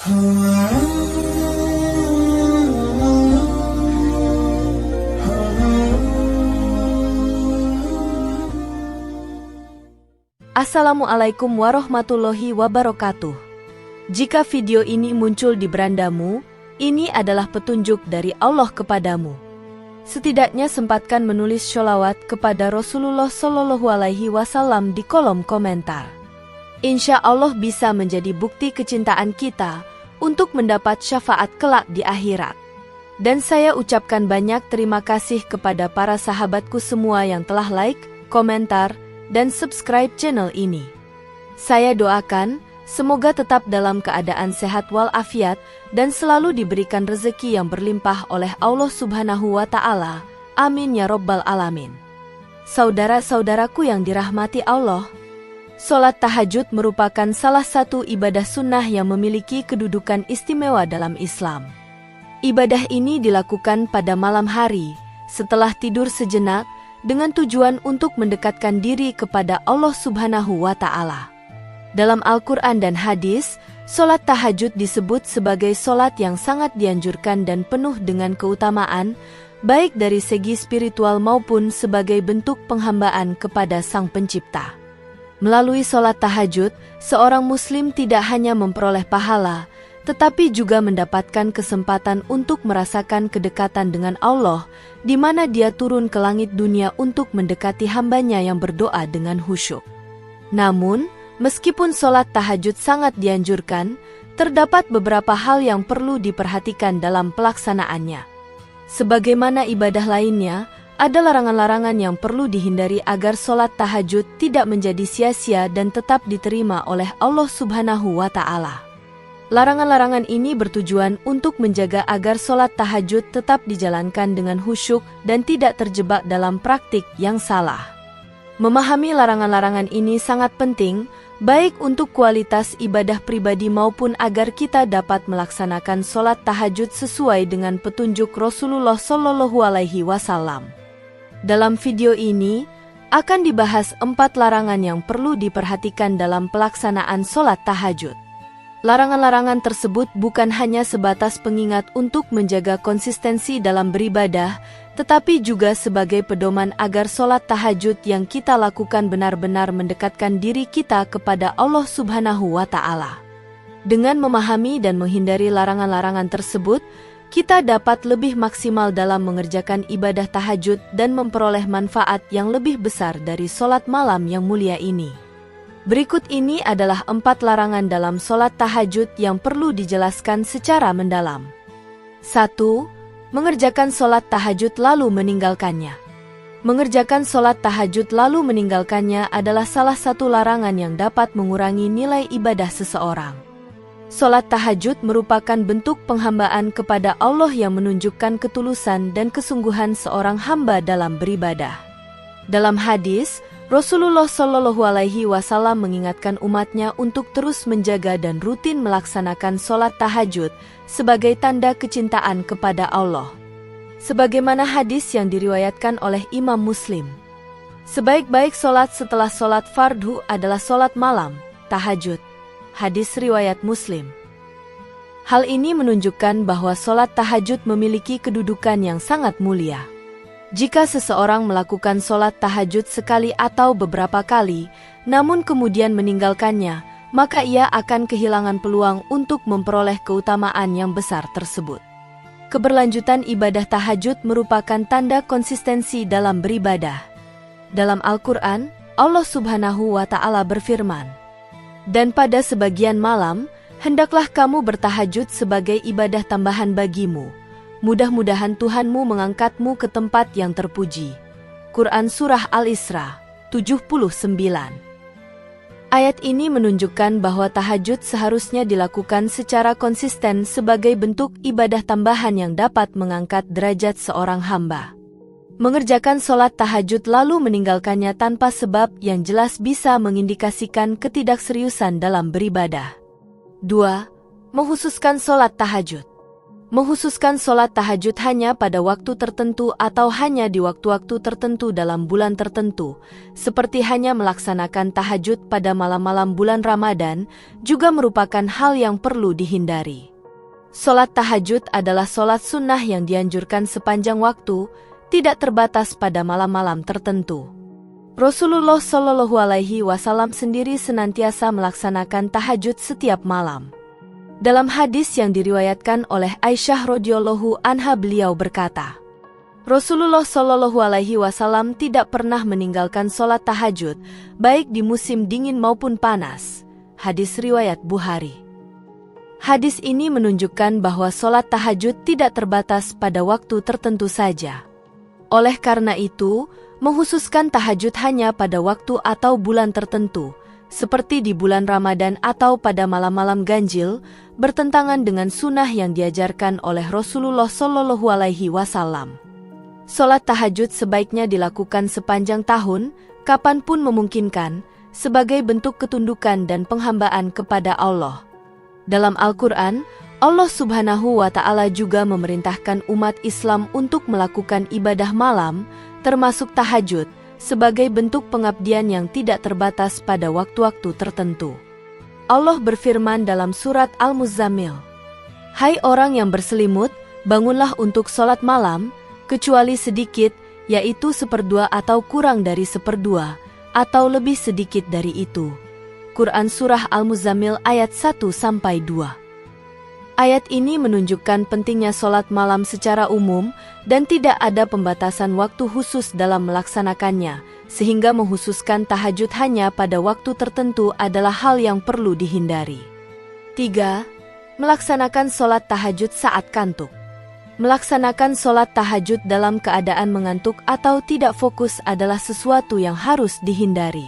Assalamualaikum warahmatullahi wabarakatuh. Jika video ini muncul di berandamu, ini adalah petunjuk dari Allah kepadamu. Setidaknya sempatkan menulis sholawat kepada Rasulullah Shallallahu Alaihi Wasallam di kolom komentar. Insya Allah bisa menjadi bukti kecintaan kita untuk mendapat syafaat kelak di akhirat. Dan saya ucapkan banyak terima kasih kepada para sahabatku semua yang telah like, komentar, dan subscribe channel ini. Saya doakan, semoga tetap dalam keadaan sehat walafiat dan selalu diberikan rezeki yang berlimpah oleh Allah Subhanahu wa Ta'ala. Amin ya Rabbal Alamin. Saudara-saudaraku yang dirahmati Allah, sholat tahajud merupakan salah satu ibadah sunnah yang memiliki kedudukan istimewa dalam Islam. Ibadah ini dilakukan pada malam hari, setelah tidur sejenak, dengan tujuan untuk mendekatkan diri kepada Allah Subhanahu wa Ta'ala. Dalam Al-Quran dan hadis, sholat tahajud disebut sebagai sholat yang sangat dianjurkan dan penuh dengan keutamaan, baik dari segi spiritual maupun sebagai bentuk penghambaan kepada Sang Pencipta. Melalui sholat tahajud, seorang muslim tidak hanya memperoleh pahala, tetapi juga mendapatkan kesempatan untuk merasakan kedekatan dengan Allah, di mana Dia turun ke langit dunia untuk mendekati hambanya yang berdoa dengan khusyuk. Namun, meskipun sholat tahajud sangat dianjurkan, terdapat beberapa hal yang perlu diperhatikan dalam pelaksanaannya. Sebagaimana ibadah lainnya, ada larangan-larangan yang perlu dihindari agar sholat tahajud tidak menjadi sia-sia dan tetap diterima oleh Allah Subhanahu wa Ta'ala. Larangan-larangan ini bertujuan untuk menjaga agar sholat tahajud tetap dijalankan dengan khusyuk dan tidak terjebak dalam praktik yang salah. Memahami larangan-larangan ini sangat penting, baik untuk kualitas ibadah pribadi maupun agar kita dapat melaksanakan sholat tahajud sesuai dengan petunjuk Rasulullah Shallallahu Alaihi Wasallam. Dalam video ini, akan dibahas 4 larangan yang perlu diperhatikan dalam pelaksanaan sholat tahajud. Larangan-larangan tersebut bukan hanya sebatas pengingat untuk menjaga konsistensi dalam beribadah, tetapi juga sebagai pedoman agar sholat tahajud yang kita lakukan benar-benar mendekatkan diri kita kepada Allah Subhanahu wa Ta'ala. Dengan memahami dan menghindari larangan-larangan tersebut, kita dapat lebih maksimal dalam mengerjakan ibadah tahajud dan memperoleh manfaat yang lebih besar dari sholat malam yang mulia ini. Berikut ini adalah 4 larangan dalam sholat tahajud yang perlu dijelaskan secara mendalam. 1. Mengerjakan sholat tahajud lalu meninggalkannya. Mengerjakan sholat tahajud lalu meninggalkannya adalah salah satu larangan yang dapat mengurangi nilai ibadah seseorang. Sholat tahajud merupakan bentuk penghambaan kepada Allah yang menunjukkan ketulusan dan kesungguhan seorang hamba dalam beribadah. Dalam hadis, Rasulullah Shallallahu Alaihi Wasallam mengingatkan umatnya untuk terus menjaga dan rutin melaksanakan sholat tahajud sebagai tanda kecintaan kepada Allah. Sebagaimana hadis yang diriwayatkan oleh Imam Muslim. Sebaik-baik sholat setelah sholat fardhu adalah sholat malam, tahajud. Hadis riwayat Muslim. Hal ini menunjukkan bahwa sholat tahajud memiliki kedudukan yang sangat mulia. Jika seseorang melakukan sholat tahajud sekali atau beberapa kali, namun kemudian meninggalkannya, maka ia akan kehilangan peluang untuk memperoleh keutamaan yang besar tersebut. Keberlanjutan ibadah tahajud merupakan tanda konsistensi dalam beribadah. Dalam Al-Quran, Allah Subhanahu wa Ta'ala berfirman, "Dan pada sebagian malam, hendaklah kamu bertahajud sebagai ibadah tambahan bagimu. Mudah-mudahan Tuhanmu mengangkatmu ke tempat yang terpuji." Quran Surah Al-Isra 79. Ayat ini menunjukkan bahwa tahajud seharusnya dilakukan secara konsisten sebagai bentuk ibadah tambahan yang dapat mengangkat derajat seorang hamba. Mengerjakan sholat tahajud lalu meninggalkannya tanpa sebab yang jelas bisa mengindikasikan ketidakseriusan dalam beribadah. 2. Menghususkan sholat tahajud. Menghususkan sholat tahajud hanya pada waktu tertentu atau hanya di waktu-waktu tertentu dalam bulan tertentu, seperti hanya melaksanakan tahajud pada malam-malam bulan Ramadan, juga merupakan hal yang perlu dihindari. Sholat tahajud adalah sholat sunnah yang dianjurkan sepanjang waktu, tidak terbatas pada malam-malam tertentu. Rasulullah Shallallahu Alaihi Wasallam sendiri senantiasa melaksanakan tahajud setiap malam. Dalam hadis yang diriwayatkan oleh Aisyah radhiyallahu anha, beliau berkata, Rasulullah Shallallahu Alaihi Wasallam tidak pernah meninggalkan sholat tahajud, baik di musim dingin maupun panas. Hadis riwayat Bukhari. Hadis ini menunjukkan bahwa sholat tahajud tidak terbatas pada waktu tertentu saja. Oleh karena itu, menghususkan tahajud hanya pada waktu atau bulan tertentu, seperti di bulan Ramadan atau pada malam-malam ganjil, bertentangan dengan sunnah yang diajarkan oleh Rasulullah Shallallahu Alaihi Wasallam. Sholat tahajud sebaiknya dilakukan sepanjang tahun, kapanpun memungkinkan, sebagai bentuk ketundukan dan penghambaan kepada Allah. Dalam Al-Quran, Allah Subhanahu wa Ta'ala juga memerintahkan umat Islam untuk melakukan ibadah malam, termasuk tahajud, sebagai bentuk pengabdian yang tidak terbatas pada waktu-waktu tertentu. Allah berfirman dalam surat Al-Muzammil, Hai orang yang berselimut, bangunlah untuk sholat malam, kecuali sedikit, yaitu 1/2 atau kurang dari 1/2, atau lebih sedikit dari itu. Quran Surah Al-Muzammil ayat 1-2. Ayat ini menunjukkan pentingnya sholat malam secara umum dan tidak ada pembatasan waktu khusus dalam melaksanakannya, sehingga menghususkan tahajud hanya pada waktu tertentu adalah hal yang perlu dihindari. 3. Melaksanakan sholat tahajud saat kantuk. Melaksanakan sholat tahajud dalam keadaan mengantuk atau tidak fokus adalah sesuatu yang harus dihindari.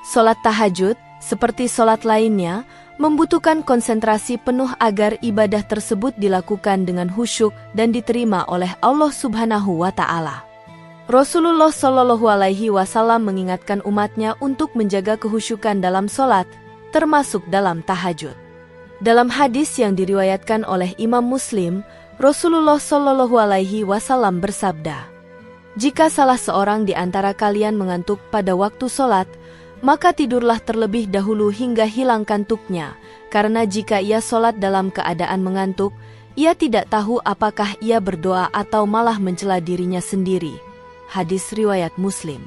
Sholat tahajud, seperti sholat lainnya, membutuhkan konsentrasi penuh agar ibadah tersebut dilakukan dengan khusyuk dan diterima oleh Allah Subhanahu wa Ta'ala. Rasulullah Shallallahu Alaihi Wasallam mengingatkan umatnya untuk menjaga kehusyukan dalam sholat, termasuk dalam tahajud. Dalam hadis yang diriwayatkan oleh Imam Muslim, Rasulullah Shallallahu Alaihi Wasallam bersabda, Jika salah seorang di antara kalian mengantuk pada waktu sholat, maka tidurlah terlebih dahulu hingga hilang kantuknya, karena jika ia sholat dalam keadaan mengantuk, ia tidak tahu apakah ia berdoa atau malah mencela dirinya sendiri. Hadis riwayat Muslim.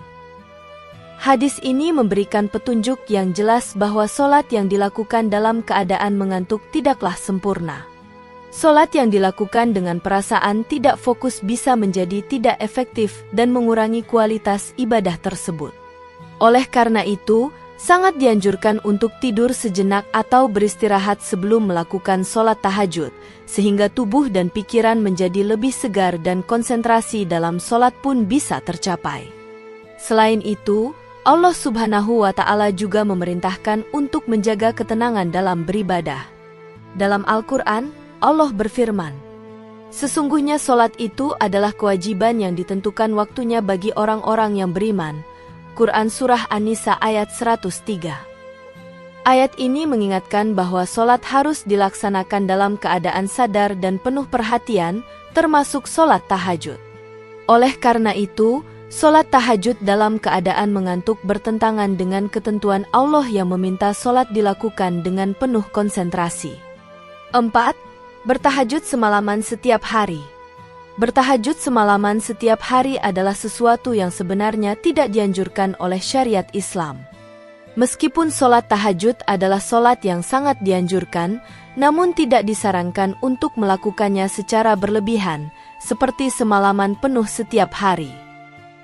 Hadis ini memberikan petunjuk yang jelas bahwa sholat yang dilakukan dalam keadaan mengantuk tidaklah sempurna. Sholat yang dilakukan dengan perasaan tidak fokus bisa menjadi tidak efektif dan mengurangi kualitas ibadah tersebut. Oleh karena itu, sangat dianjurkan untuk tidur sejenak atau beristirahat sebelum melakukan sholat tahajud, sehingga tubuh dan pikiran menjadi lebih segar dan konsentrasi dalam sholat pun bisa tercapai. Selain itu, Allah Subhanahu wa Ta'ala juga memerintahkan untuk menjaga ketenangan dalam beribadah. Dalam Al-Quran, Allah berfirman, Sesungguhnya sholat itu adalah kewajiban yang ditentukan waktunya bagi orang-orang yang beriman. Quran Surah An-Nisa ayat 103. Ayat ini mengingatkan bahwa sholat harus dilaksanakan dalam keadaan sadar dan penuh perhatian, termasuk sholat tahajud. Oleh karena itu, sholat tahajud dalam keadaan mengantuk bertentangan dengan ketentuan Allah yang meminta sholat dilakukan dengan penuh konsentrasi. 4. Bertahajud semalaman setiap hari. Bertahajud semalaman setiap hari adalah sesuatu yang sebenarnya tidak dianjurkan oleh syariat Islam. Meskipun sholat tahajud adalah sholat yang sangat dianjurkan, namun tidak disarankan untuk melakukannya secara berlebihan, seperti semalaman penuh setiap hari.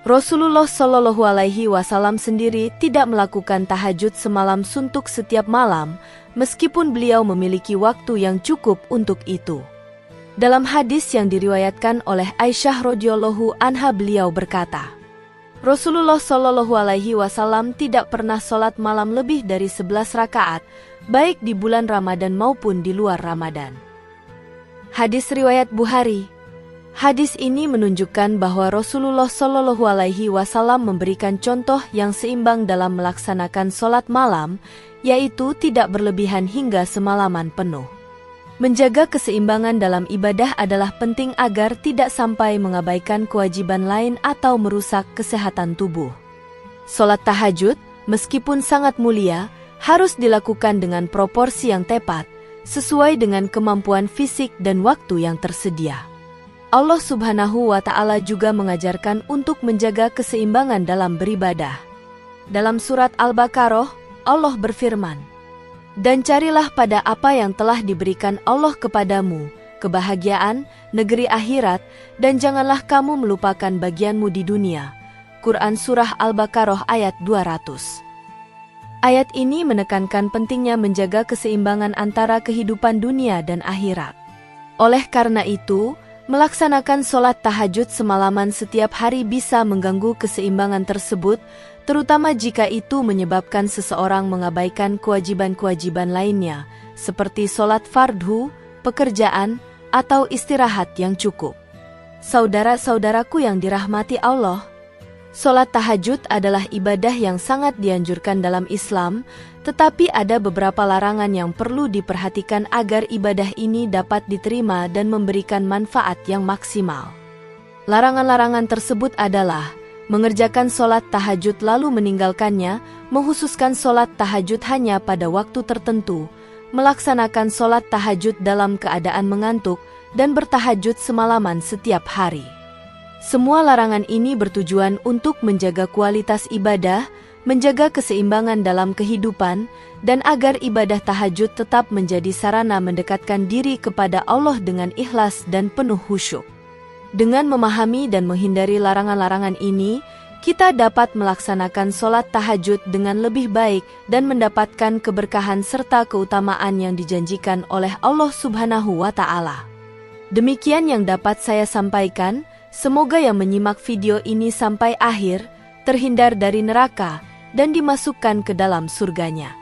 Rasulullah Shallallahu Alaihi Wasallam sendiri tidak melakukan tahajud semalam suntuk setiap malam, meskipun beliau memiliki waktu yang cukup untuk itu. Dalam hadis yang diriwayatkan oleh Aisyah radhiyallahu anha, beliau berkata, Rasulullah Shallallahu Alaihi Wasallam tidak pernah sholat malam lebih dari 11 rakaat, baik di bulan Ramadan maupun di luar Ramadan. Hadis riwayat Bukhari. Hadis ini menunjukkan bahwa Rasulullah Shallallahu Alaihi Wasallam memberikan contoh yang seimbang dalam melaksanakan sholat malam, yaitu tidak berlebihan hingga semalaman penuh. Menjaga keseimbangan dalam ibadah adalah penting agar tidak sampai mengabaikan kewajiban lain atau merusak kesehatan tubuh. Sholat tahajud, meskipun sangat mulia, harus dilakukan dengan proporsi yang tepat, sesuai dengan kemampuan fisik dan waktu yang tersedia. Allah Subhanahu wa Ta'ala juga mengajarkan untuk menjaga keseimbangan dalam beribadah. Dalam surat Al-Baqarah, Allah berfirman, "Dan carilah pada apa yang telah diberikan Allah kepadamu, kebahagiaan, negeri akhirat, dan janganlah kamu melupakan bagianmu di dunia." Quran Surah Al-Baqarah ayat 200. Ayat ini menekankan pentingnya menjaga keseimbangan antara kehidupan dunia dan akhirat. Oleh karena itu, melaksanakan sholat tahajud semalaman setiap hari bisa mengganggu keseimbangan tersebut, terutama jika itu menyebabkan seseorang mengabaikan kewajiban-kewajiban lainnya, seperti sholat fardhu, pekerjaan, atau istirahat yang cukup. Saudara-saudaraku yang dirahmati Allah, sholat tahajud adalah ibadah yang sangat dianjurkan dalam Islam, tetapi ada beberapa larangan yang perlu diperhatikan agar ibadah ini dapat diterima dan memberikan manfaat yang maksimal. Larangan-larangan tersebut adalah mengerjakan sholat tahajud lalu meninggalkannya, menghususkan sholat tahajud hanya pada waktu tertentu, melaksanakan sholat tahajud dalam keadaan mengantuk, dan bertahajud semalaman setiap hari. Semua larangan ini bertujuan untuk menjaga kualitas ibadah, menjaga keseimbangan dalam kehidupan, dan agar ibadah tahajud tetap menjadi sarana mendekatkan diri kepada Allah dengan ikhlas dan penuh khusyuk. Dengan memahami dan menghindari larangan-larangan ini, kita dapat melaksanakan sholat tahajud dengan lebih baik dan mendapatkan keberkahan serta keutamaan yang dijanjikan oleh Allah Subhanahu wa Ta'ala. Demikian yang dapat saya sampaikan. Semoga yang menyimak video ini sampai akhir terhindar dari neraka dan dimasukkan ke dalam surganya.